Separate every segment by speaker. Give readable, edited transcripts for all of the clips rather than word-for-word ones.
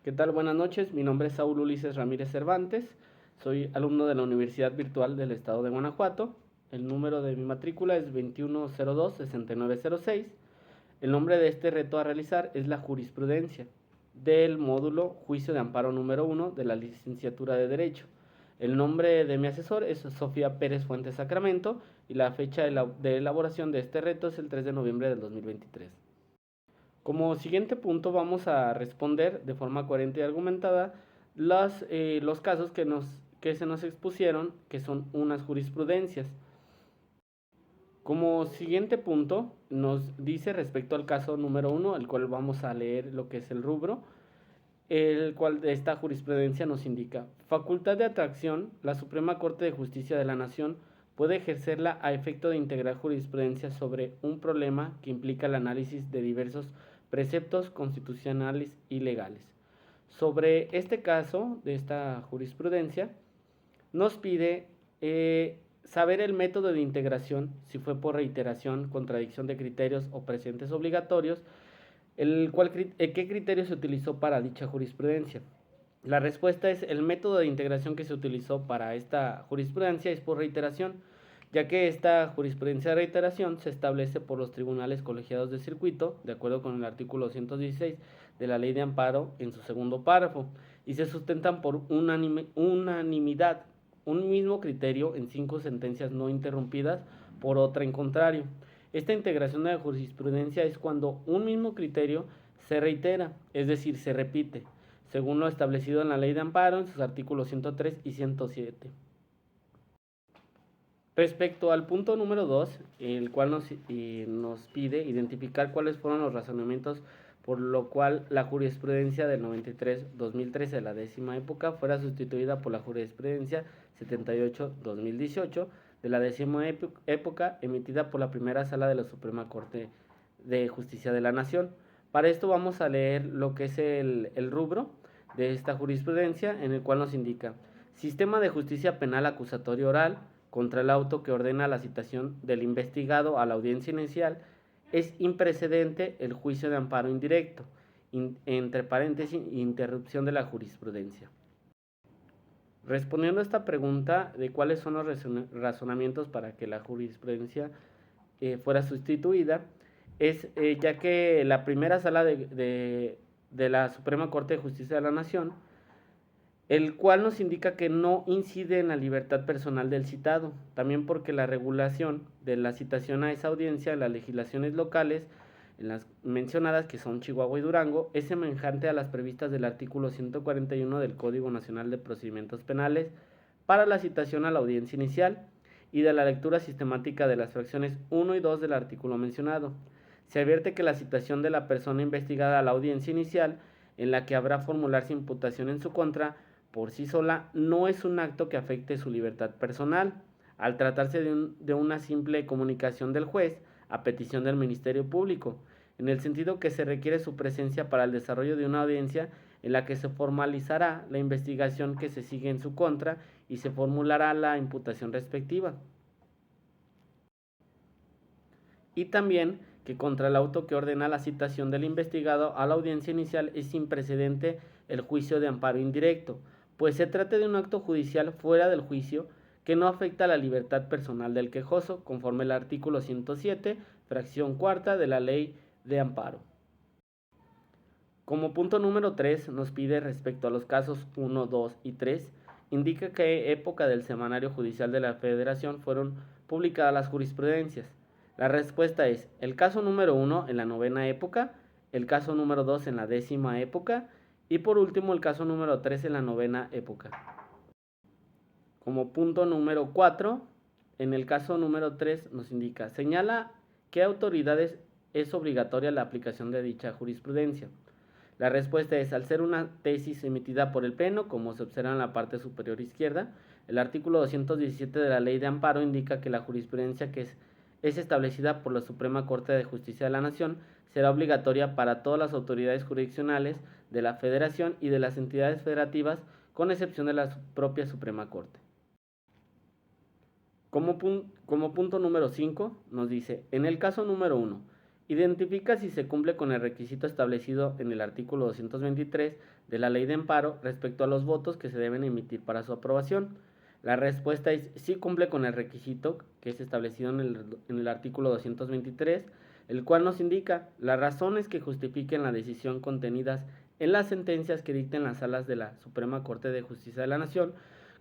Speaker 1: ¿Qué tal? Buenas noches. Mi nombre es Saúl Ulises Ramírez Cervantes. Soy alumno de la Universidad Virtual del Estado de Guanajuato. El número de mi matrícula es 2102-6906. El nombre de este reto a realizar es la jurisprudencia del módulo Juicio de Amparo número 1 de la licenciatura de Derecho. El nombre de mi asesor es Sofía Pérez Fuentes Sacramento y la fecha de elaboración de este reto es el 3 de noviembre del 2023. Como siguiente punto vamos a responder de forma coherente y argumentada los casos que se nos expusieron, que son unas jurisprudencias. Como siguiente punto nos dice respecto al caso número 1, el cual vamos a leer lo que es el rubro, el cual de esta jurisprudencia nos indica: facultad de atracción, la Suprema Corte de Justicia de la Nación puede ejercerla a efecto de integrar jurisprudencia sobre un problema que implica el análisis de diversos preceptos constitucionales y legales. Sobre este caso de esta jurisprudencia, nos pide saber el método de integración, si fue por reiteración, contradicción de criterios o presentes obligatorios, ¿qué criterio se utilizó para dicha jurisprudencia? La respuesta es: el método de integración que se utilizó para esta jurisprudencia es por reiteración, ya que esta jurisprudencia de reiteración se establece por los tribunales colegiados de circuito, de acuerdo con el artículo 116 de la Ley de Amparo en su segundo párrafo, y se sustentan por unanimidad, un mismo criterio en 5 sentencias no interrumpidas por otra en contrario. Esta integración de la jurisprudencia es cuando un mismo criterio se reitera, es decir, se repite, según lo establecido en la Ley de Amparo en sus artículos 103 y 107. Respecto al punto número 2, el cual nos pide identificar cuáles fueron los razonamientos por lo cual la jurisprudencia del 93-2013 de la décima época fuera sustituida por la jurisprudencia 78-2018 de la décima época emitida por la primera sala de la Suprema Corte de Justicia de la Nación. Para esto vamos a leer lo que es el rubro de esta jurisprudencia, en el cual nos indica: sistema de justicia penal acusatorio oral contra el auto que ordena la citación del investigado a la audiencia inicial. Es imprecedente el juicio de amparo indirecto, entre paréntesis, interrupción de la jurisprudencia. Respondiendo a esta pregunta de cuáles son los razonamientos para que la jurisprudencia fuera sustituida, es ya que la primera sala de la Suprema Corte de Justicia de la Nación, el cual nos indica que no incide en la libertad personal del citado, también porque la regulación de la citación a esa audiencia en las legislaciones locales, en las mencionadas, que son Chihuahua y Durango, es semejante a las previstas del artículo 141 del Código Nacional de Procedimientos Penales para la citación a la audiencia inicial y de la lectura sistemática de las fracciones 1 y 2 del artículo mencionado. Se advierte que la citación de la persona investigada a la audiencia inicial, en la que habrá formularse imputación en su contra, por sí sola no es un acto que afecte su libertad personal, al tratarse de una simple comunicación del juez a petición del Ministerio Público, en el sentido que se requiere su presencia para el desarrollo de una audiencia en la que se formalizará la investigación que se sigue en su contra y se formulará la imputación respectiva. Y también que contra el auto que ordena la citación del investigado a la audiencia inicial es sin precedente el juicio de amparo indirecto, pues se trata de un acto judicial fuera del juicio que no afecta a la libertad personal del quejoso, conforme al artículo 107, fracción cuarta de la Ley de Amparo. Como punto número 3 nos pide respecto a los casos 1, 2 y 3, indica que época del Semanario Judicial de la Federación fueron publicadas las jurisprudencias. La respuesta es: el caso número 1 en la 9ª época, el caso número 2 en la 10ª época y por último el caso número 3 en la 9ª época. Como punto número 4, en el caso número 3 nos indica: señala qué autoridades es obligatoria la aplicación de dicha jurisprudencia. La respuesta es: al ser una tesis emitida por el Pleno, como se observa en la parte superior izquierda, el artículo 217 de la Ley de Amparo indica que la jurisprudencia que es establecida por la Suprema Corte de Justicia de la Nación será obligatoria para todas las autoridades jurisdiccionales de la Federación y de las entidades federativas, con excepción de la propia Suprema Corte. Como punto número 5 nos dice: en el caso número 1, identifica si se cumple con el requisito establecido en el artículo 223 de la ley de amparo respecto a los votos que se deben emitir para su aprobación. La respuesta es sí cumple con el requisito que es establecido en el artículo 223, el cual nos indica las razones que justifiquen la decisión contenidas en las sentencias que dicten las salas de la Suprema Corte de Justicia de la Nación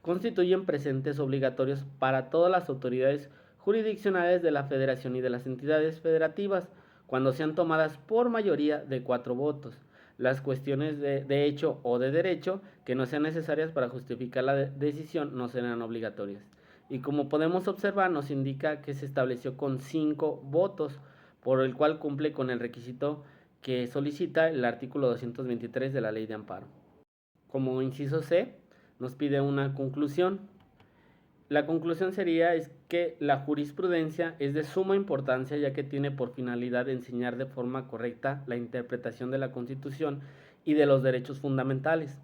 Speaker 1: constituyen presentes obligatorios para todas las autoridades jurisdiccionales de la Federación y de las entidades federativas cuando sean tomadas por mayoría de 4 votos. Las cuestiones de hecho o de derecho que no sean necesarias para justificar la decisión no serán obligatorias. Y como podemos observar, nos indica que se estableció con 5 votos, por el cual cumple con el requisito que solicita el artículo 223 de la Ley de Amparo. Como inciso C, nos pide una conclusión. La conclusión sería es que la jurisprudencia es de suma importancia ya que tiene por finalidad enseñar de forma correcta la interpretación de la Constitución y de los derechos fundamentales.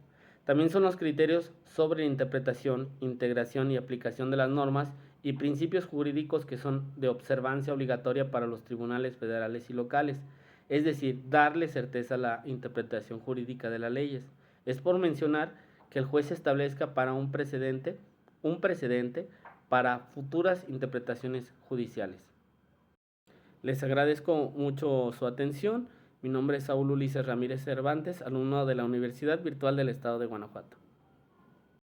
Speaker 1: También son los criterios sobre interpretación, integración y aplicación de las normas y principios jurídicos que son de observancia obligatoria para los tribunales federales y locales, es decir, darle certeza a la interpretación jurídica de las leyes. Es por mencionar que el juez establezca para un precedente para futuras interpretaciones judiciales. Les agradezco mucho su atención. Mi nombre es Saúl Ulises Ramírez Cervantes, alumno de la Universidad Virtual del Estado de Guanajuato.